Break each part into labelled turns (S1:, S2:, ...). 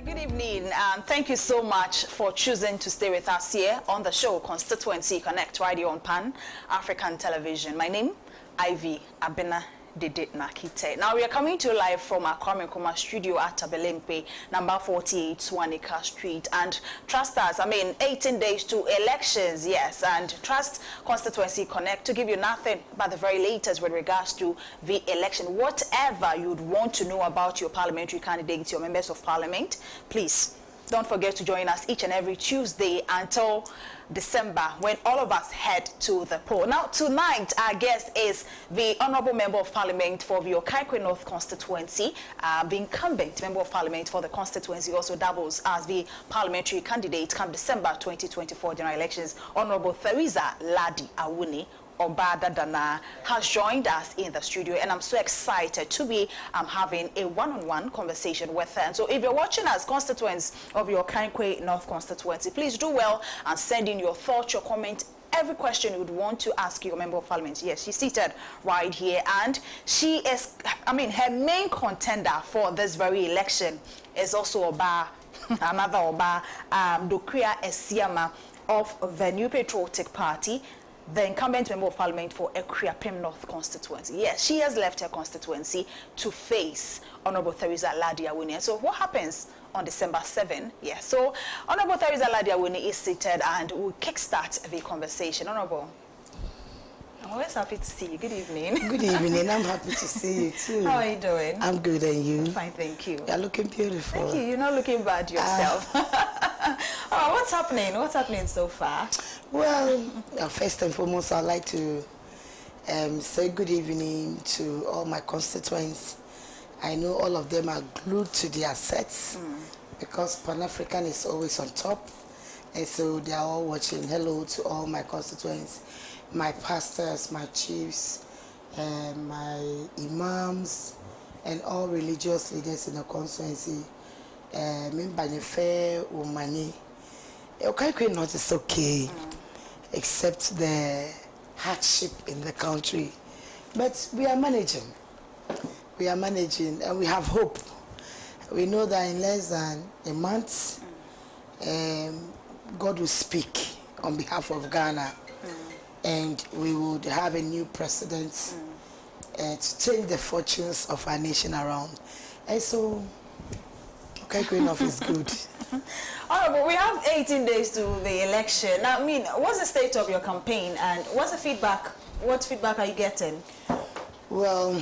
S1: Good evening. Thank you so much for choosing to stay with us here on the show Constituency Connect right here on Pan African Television. My name, Ivy Abena Dede Nakite. Now we are coming to you live from our Kwame Nkrumah studio at Tabelempe, number 48, Swanika Street. And trust us, 18 days to elections, yes, and trust Constituency Connect to give you nothing but the very latest with regards to the election. Whatever you'd want to know about your parliamentary candidates, your members of parliament, please don't forget to join us each and every Tuesday until December, when all of us head to the poll. Now, tonight, our guest is the Honorable Member of Parliament for the Okaikwe North constituency. The incumbent Member of Parliament for the constituency also doubles as the parliamentary candidate come December 2024 general elections. Honorable Theresa Ladi Awuni Obada Dana has joined us in the studio, and I'm so excited to be having a one-on-one conversation with her. And so if you're watching us, constituents of your Okaikwe North constituency, please do well and send in your thoughts, your comment, every question you would want to ask your Member of Parliament. Yes, she's seated right here, and she is, her main contender for this very election is also Oba, another Oba, Dokria Esiama of the New Patriotic Party, the incumbent Member of Parliament for Ekriapem North constituency. Yes, she has left her constituency to face Honorable Theresa Ladi Awuni. So what happens on December 7? Yes, so Honorable Theresa Ladi Awuni is seated and we'll kickstart the conversation. Honorable, I'm always happy to see you. Good evening. Good
S2: evening. I'm happy to see you too.
S1: How are you doing?
S2: I'm good, and you?
S1: Fine, thank you.
S2: You're looking beautiful.
S1: Thank you. You're not looking bad yourself. What's happening? What's happening so far?
S2: Well, first and foremost, I'd like to say good evening to all my constituents. I know all of them are glued to their sets because Pan-African is always on top. And so they are all watching. Hello to all my constituents, my pastors, my chiefs, my imams, and all religious leaders in the constituency. Okaikwe North is okay, except the hardship in the country. But we are managing. We are managing, and we have hope. We know that in less than a month, God will speak on behalf of Ghana, and we would have a new president to change the fortunes of our nation around. And so, Okaikwe North is good.
S1: Honorable, we have 18 days to the election. Now, what's the state of your campaign, and what's the feedback? What feedback are you getting?
S2: Well,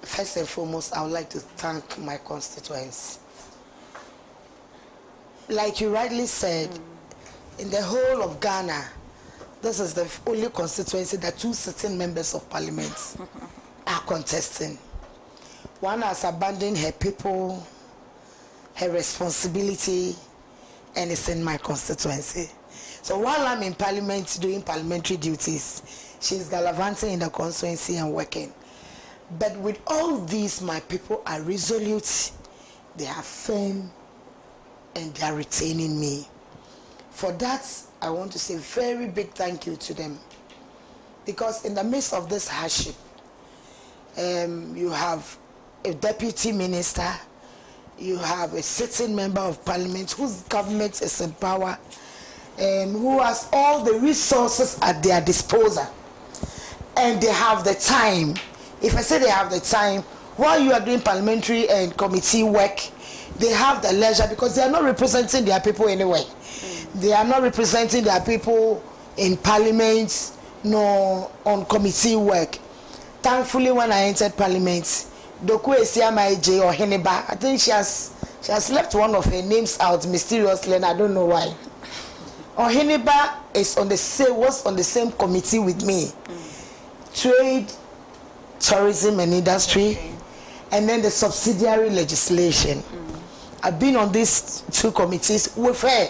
S2: first and foremost, I would like to thank my constituents. Like you rightly said, in the whole of Ghana, this is the only constituency that 2 sitting members of parliament are contesting. One has abandoned her people, her responsibility, and it's in my constituency. So while I'm in parliament doing parliamentary duties, she's gallivanting in the constituency and working. But with all these, my people are resolute, they are firm, and they are retaining me. For that, I want to say very big thank you to them. Because in the midst of this hardship, you have a deputy minister, you have a sitting member of parliament whose government is in power, who has all the resources at their disposal, and they have the time. If I say they have the time, while you are doing parliamentary and committee work, they have the leisure because they are not representing their people anyway. They are not representing their people in parliament nor on committee work. Thankfully, when I entered parliament, Doku Esiama or Heniba, I think she has left one of her names out mysteriously, and I don't know why. Oheniba was on the same committee with me. Trade, tourism and industry, and then the subsidiary legislation. I've been on these 2 committees with her,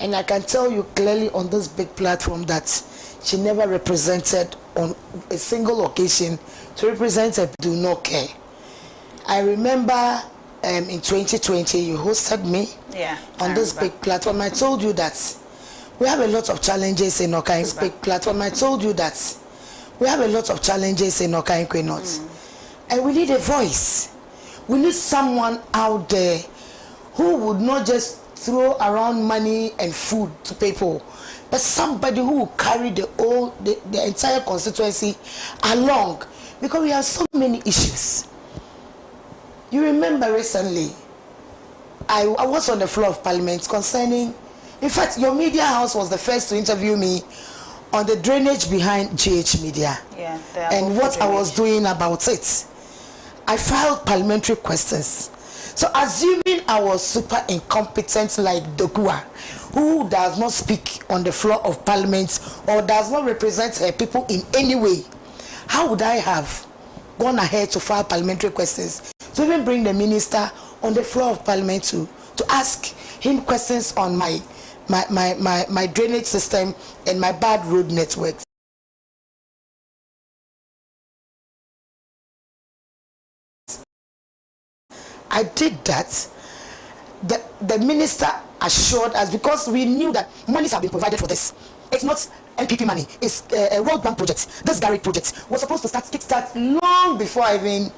S2: and I can tell you clearly on this big platform that she never represented on a single occasion to represent her do not care. I remember in 2020 you hosted me on this big platform. I told you that we have a lot of challenges in Okaikwe's big platform. I told you that we have a lot of challenges in Okaikwe North, and we need a voice. We need someone out there who would not just throw around money and food to people, but somebody who will carry the entire constituency along, because we have so many issues. You remember recently, I was on the floor of Parliament concerning, in fact, your media house was the first to interview me on the drainage behind GH Media, and what I was doing about it. I filed parliamentary questions. So assuming I was super incompetent like Dogua, who does not speak on the floor of Parliament or does not represent her people in any way, how would I have gone ahead to file parliamentary questions to even bring the minister on the floor of Parliament to ask him questions on my drainage system and my bad road networks? I did that. The minister assured us, because we knew that monies have been provided for this. It's not NPP money, it's a World Bank project. This Garrick project was supposed to start long before I even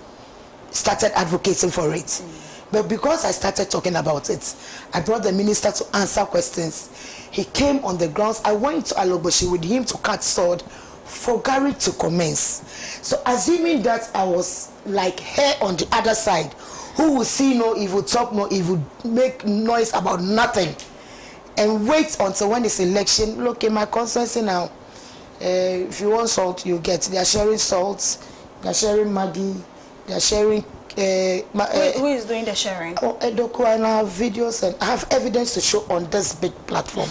S2: started advocating for it. But because I started talking about it, I brought the minister to answer questions. He came on the grounds. I went to Aloboshi with him to cut sword for Garrick to commence. So assuming that I was like her on the other side, who will see no evil, talk no evil, make noise about nothing, and wait until when it's election. Look, in my constituency now, if you want salt, you get. They are sharing salt, they are sharing Maggi, they are sharing.
S1: Who is doing the sharing?
S2: Oh, Edoko, and I have videos and I have evidence to show on this big platform.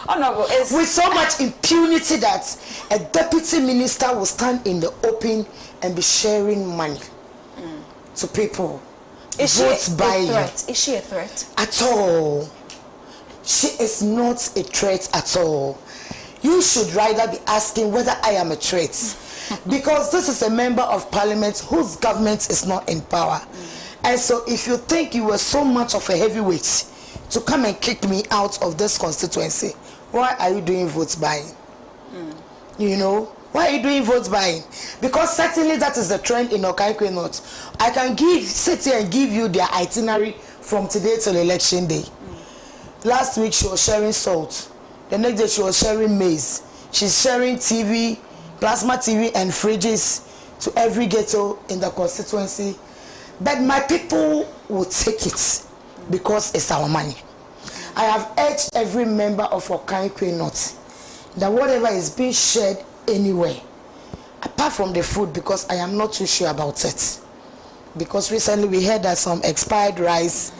S1: Honorable,
S2: with so much impunity that a deputy minister will stand in the open and be sharing money to people.
S1: Is she a threat? Is she a threat?
S2: At all. She is not a threat at all. You should rather be asking whether I am a threat. Because this is a member of Parliament whose government is not in power. And so if you think you were so much of a heavyweight to come and kick me out of this constituency, why are you doing vote buying? You know? Why are you doing vote buying? Because certainly that is the trend in Okaikwe North. I can sit here and give you their itinerary from today till election day. Last week she was sharing salt. The next day she was sharing maize. She's sharing TV, plasma TV and fridges to every ghetto in the constituency. But my people will take it because it's our money. I have urged every member of Okaikwe North that whatever is being shared anywhere, apart from the food, because I am not too sure about it, because recently we heard that some expired rice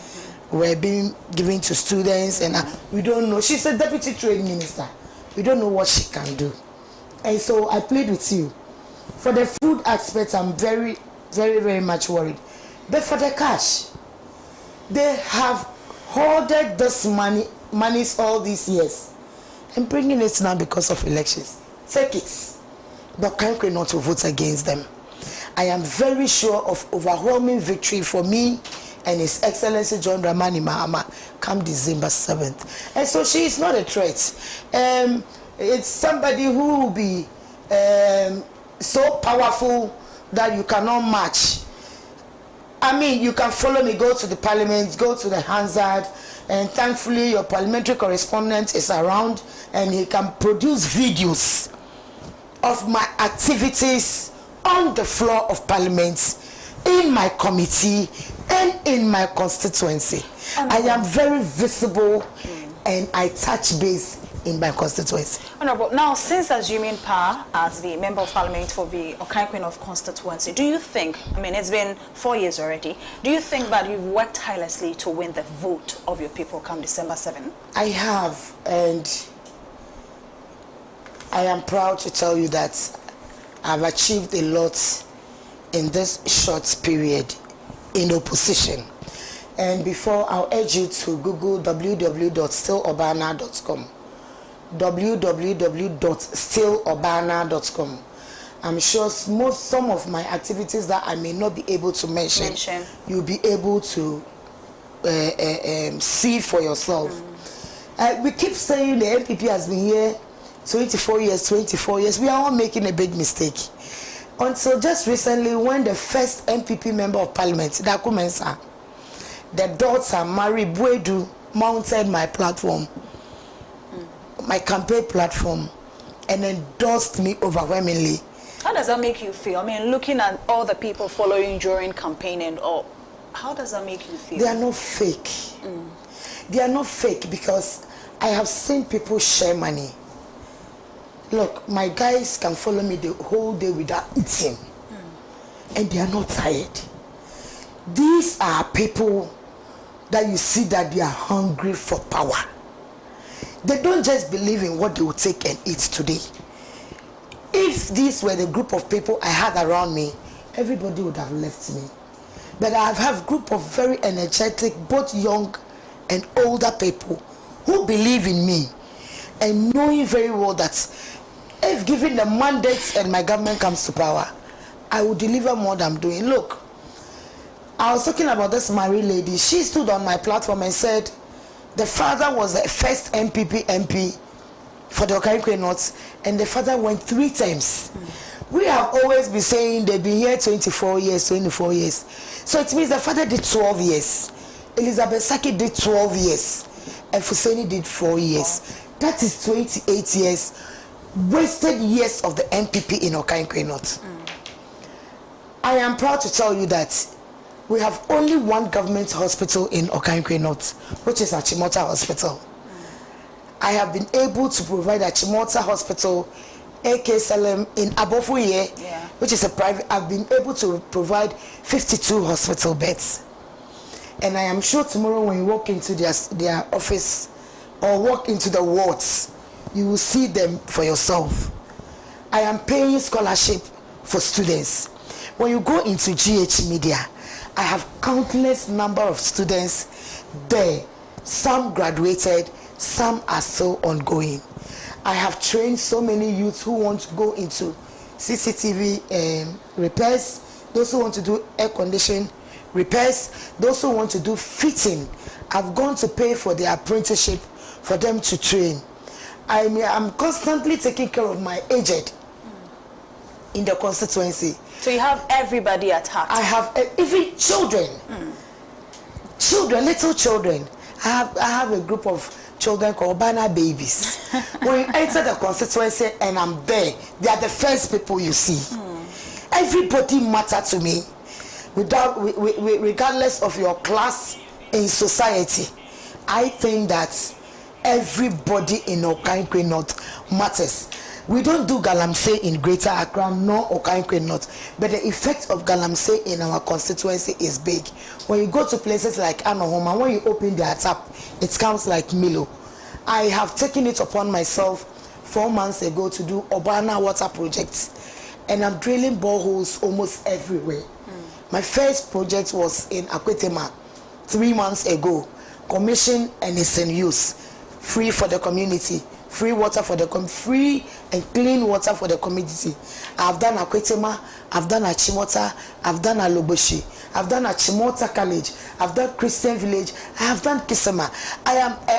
S2: were being given to students, and we don't know. She's a deputy trade minister. We don't know what she can do. And so I plead with you, for the food aspect, I'm very, very, very much worried. But for the cash, they have hoarded this monies all these years and bringing it now because of elections. Take it, but can't not to vote against them. I am very sure of overwhelming victory for me and His Excellency John Dramani Mahama come December 7th. And so she is not a threat. It's somebody who will be so powerful that you cannot match. I mean, you can follow me, go to the Parliament, go to the Hansard, and thankfully your parliamentary correspondent is around and he can produce videos of my activities on the floor of Parliament, in my committee, and in my constituency. I am very visible and I touch base in my constituency.
S1: Honorable, now since assuming power as the Member of Parliament for the Okaikwe North constituency, do you think, I mean it's been 4 years already, do you think that you've worked tirelessly to win the vote of your people come December 7th?
S2: I have, and I am proud to tell you that I've achieved a lot in this short period in opposition. And before, I'll urge you to Google www.stillobana.com. www.stillobana.com. I'm sure some of my activities that I may not be able to mention. You'll be able to see for yourself. We keep saying the NPP has been here 24 years. We are all making a big mistake. Until just recently, when the first NPP member of Parliament, Daku Mensah, the daughter, Mary Buedu, mounted my platform, my campaign platform, and endorsed me overwhelmingly.
S1: How does that make you feel? I mean, looking at all the people following during campaigning, or how does that make you feel?
S2: They are not fake. They are not fake because I have seen people share money. Look, my guys can follow me the whole day without eating, and they are not tired. These are people that you see that they are hungry for power. They don't just believe in what they will take and eat today. If these were the group of people I had around me, everybody would have left me. But I have a group of very energetic, both young and older people who believe in me and knowing very well that if given the mandates and my government comes to power, I will deliver more than I'm doing. Look, I was talking about this Marie lady. She stood on my platform and said the father was the first MPP MP for the Okaigwe North, and the father went 3 times. We have always been saying they've been here 24 years, 24 years. So it means the father did 12 years. Elizabeth Saki did 12 years. And Fuseni did 4 years. That is 28 years. Wasted years of the MPP in Okaigwe North. I am proud to tell you that we have only one government hospital in Okaigwe North, which is Achimota Hospital. I have been able to provide Achimota Hospital, AK Salem in Abofuye, which is a private. I've been able to provide 52 hospital beds. And I am sure tomorrow when you walk into their office or walk into the wards, you will see them for yourself. I am paying scholarship for students. When you go into GH Media, I have countless number of students there. Some graduated, some are still ongoing. I have trained so many youths who want to go into CCTV repairs, those who want to do air conditioning repairs, those who want to do fitting. I've gone to pay for their apprenticeship for them to train. I'm constantly taking care of my aged in the constituency.
S1: So you have everybody at heart.
S2: I have even children, little children. I have a group of children called Bana babies. When you enter the constituency and I'm there, they are the first people you see. Everybody matter to me, regardless of your class in society. I think that everybody in Okaigwe North matters. We don't do Galamsey in Greater Accra nor Okaigwe North, but the effect of Galamsey in our constituency is big. When you go to places like Anohoma, when you open their tap, it comes like Milo. I have taken it upon myself 4 months ago to do Obana water projects, and I'm drilling boreholes almost everywhere. My first project was in Akwetema 3 months ago, commissioned and is in use, free for the community. Free water for the free and clean water for the community. I've done Akwetema, I've done Achimota, I've done Aloboshi, I've done Achimota College, I've done Christian Village, I have done Kisema.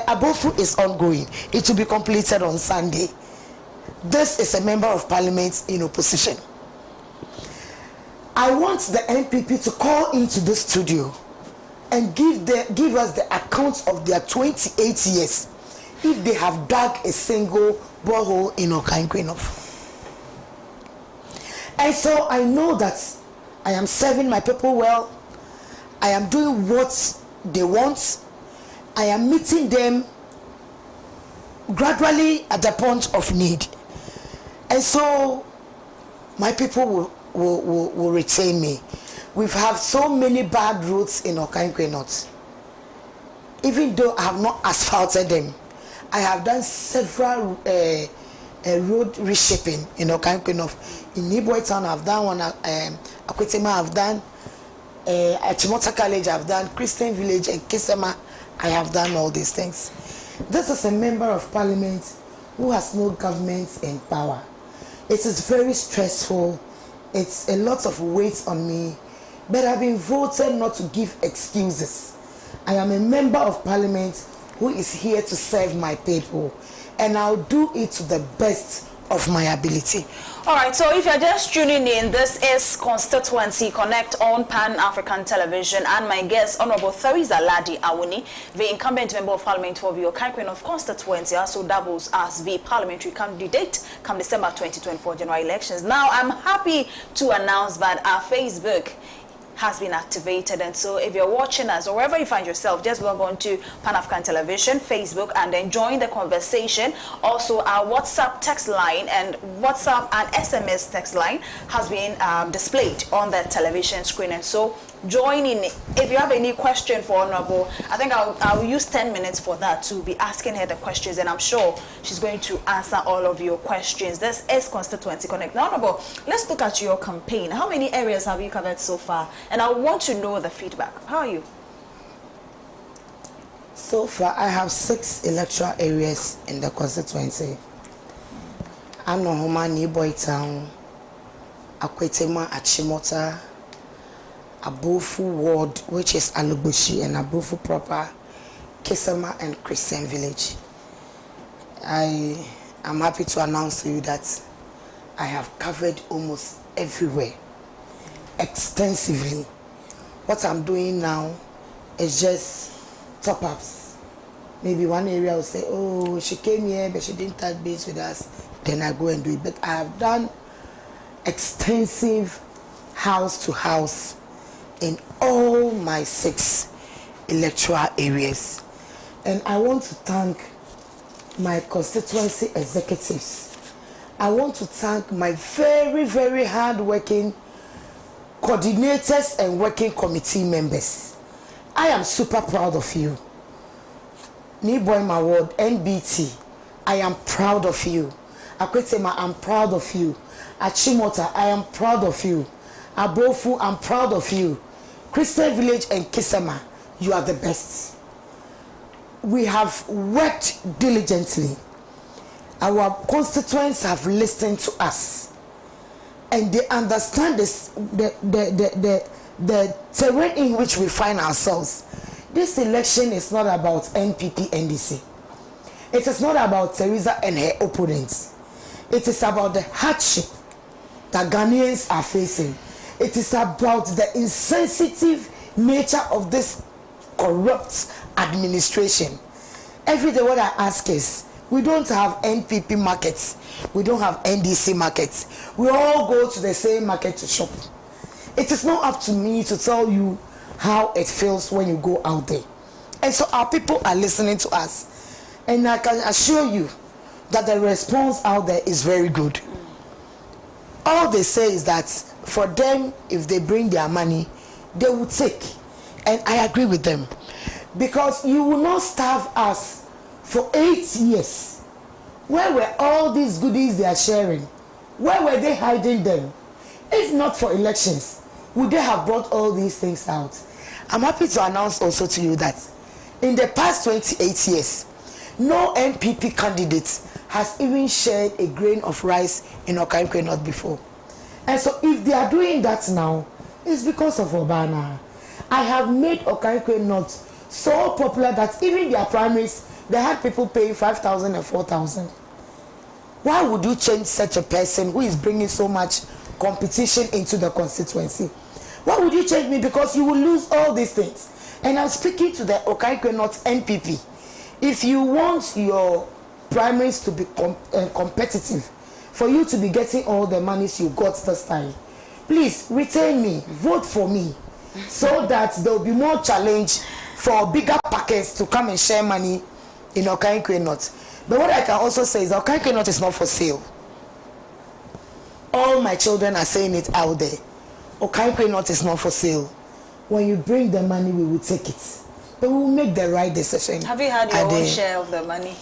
S2: Abofu is ongoing. It will be completed on Sunday. This is a member of parliament in opposition. I want the MPP to call into the studio and give us the accounts of their 28 years. If they have dug a single borehole in Okaigwe North. And so I know that I am serving my people well. I am doing what they want. I am meeting them gradually at the point of need. And so my people will retain me. We've had so many bad roads in Okaigwe North. Even though I have not asphalted them, I have done several road reshaping in Okaigwe North. In Niboi Town, I've done one. Akwetema, I've done. Achimota College, I've done. Christian Village and Kisema, I have done all these things. This is a member of parliament who has no government in power. It is very stressful. It's a lot of weight on me. But I've been voted not to give excuses. I am a member of parliament who is here to serve my people, and I'll do it to the best of my ability.
S1: All right, so if you're just tuning in, this is Constituency Connect on Pan-African Television, and my guest, Honorable Theresa Ladi Awuni, the incumbent member of Parliament for the Okai of Constituency, also doubles as the parliamentary candidate come December 2024 general elections. Now, I'm happy to announce that our Facebook has been activated, and so if you're watching us or wherever you find yourself, just log on to Pan-African Television Facebook and then join the conversation. Also, our WhatsApp text line and WhatsApp and SMS text line has been displayed on the television screen, and so join in. If you have any question for Honorable, I think I'll use 10 minutes for that to be asking her the questions, and I'm sure she's going to answer all of your questions. This is Constituency Connect. Now, Honorable, let's look at your campaign. How many areas have you covered so far? And I want to know the feedback. How are you?
S2: So far, I have 6 electoral areas in the constituency. Anohoma, Niboy Town, Akwetema, Achimota, Abofu Ward, which is Alubushi, and Abofu Proper, Kisama, and Christian Village. I am happy to announce to you that I have covered almost everywhere, extensively. What I'm doing now is just top-ups. Maybe one area will say, oh, she came here, but she didn't touch base with us. Then I go and do it. But I have done extensive house-to-house in all my 6 electoral areas. And I want to thank my constituency executives. I want to thank my very, very hard-working coordinators and working committee members. I am super proud of you. Niboy Ward, NBT, I am proud of you. Akwetema, I'm proud of you. Achimota, I am proud of you. Abofu, I'm proud of you. Christian Village and Kisama, you are the best. We have worked diligently. Our constituents have listened to us, and they understand this, the terrain in which we find ourselves. This election is not about NPP NDC. It is not about Theresa and her opponents. It is about the hardship that Ghanaians are facing. It is about the insensitive nature of this corrupt administration. Every day what I ask is, we don't have NPP markets. We don't have NDC markets. We all go to the same market to shop. It is not up to me to tell you how it feels when you go out there. And so our people are listening to us. And I can assure you that the response out there is very good. All they say is that for them, if they bring their money, they will take. And I agree with them. Because you will not starve us for 8 years. Where were all these goodies they are sharing? Where were they hiding them? If not for elections, would they have brought all these things out? I'm happy to announce also to you that in the past 28 years, no NPP candidate has even shared a grain of rice in Okaikwe North before. And so if they are doing that now, it's because of Obana. I have made Okaikwe North so popular that even their primaries, they had people paying 5,000 and 4,000. Why would you change such a person who is bringing so much competition into the constituency? Why would you change me? Because you will lose all these things. And I'm speaking to the Okaikwe North NPP. If you want your primaries to be competitive, for you to be getting all the monies you got this time, please retain me, vote for me, so that there will be more challenge for bigger packets to come and share money in Okaikwe North. But what I can also say is that Okaikwe North is not for sale. All my children are saying it out there. Okaikwe North is not for sale. When you bring the money, we will take it. But we will make the right decision.
S1: Have you had your own share of the money?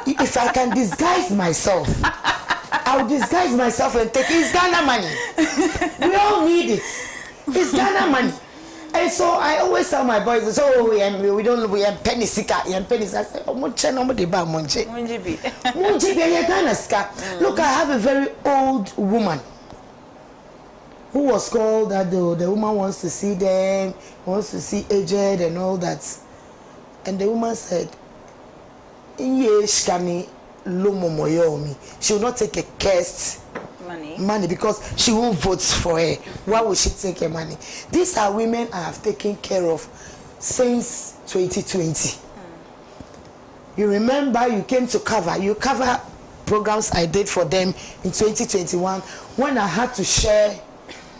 S2: If I can disguise myself, I will disguise myself and take it. It's Ghana money. We all need it. It's Ghana money. And so I always tell my boys, oh, we have penny sika, we have penny sika. I say, oh, monche no mo de ba monche.
S1: Munjibi.
S2: Munjibi Ghana sika. Look, I have a very old woman who was called that the woman wants to see them, wants to see aged and all that. And the woman said, "Yes, kani Lomo Moyomi, she will not take a cursed money because she won't vote for her. Why would she take her money? These are women I have taken care of since 2020. You remember you came to cover programs I did for them in 2021 when I had to share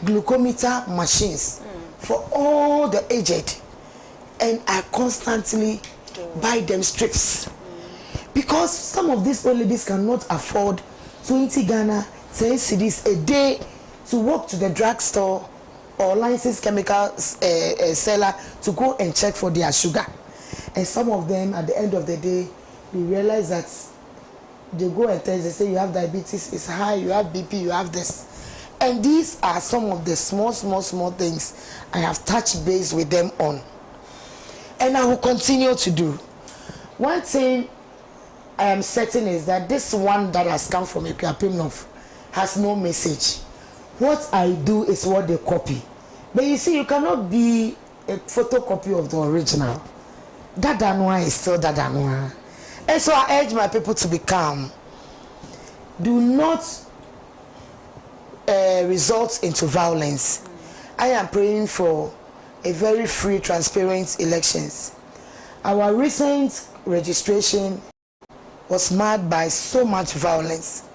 S2: glucometer machines for all the aged, and I constantly buy them strips because some of these old ladies cannot afford 20 Ghana 10 cedis a day to walk to the drugstore or licensed chemical seller to go and check for their sugar. And some of them at the end of the day they realize that they go and test, they say you have diabetes, it's high, you have BP, you have this. And these are some of the small things I have touched base with them on, and I will continue to do. One thing I am certain is that this one that has come from Ekuapem North has no message. What I do is what they copy, but you see, you cannot be a photocopy of the original. Dadanwa is still Dadanwa. And so I urge my people to be calm. Do not result into violence. I am praying for a very free, transparent elections. Our recent registration was marred by so much violence.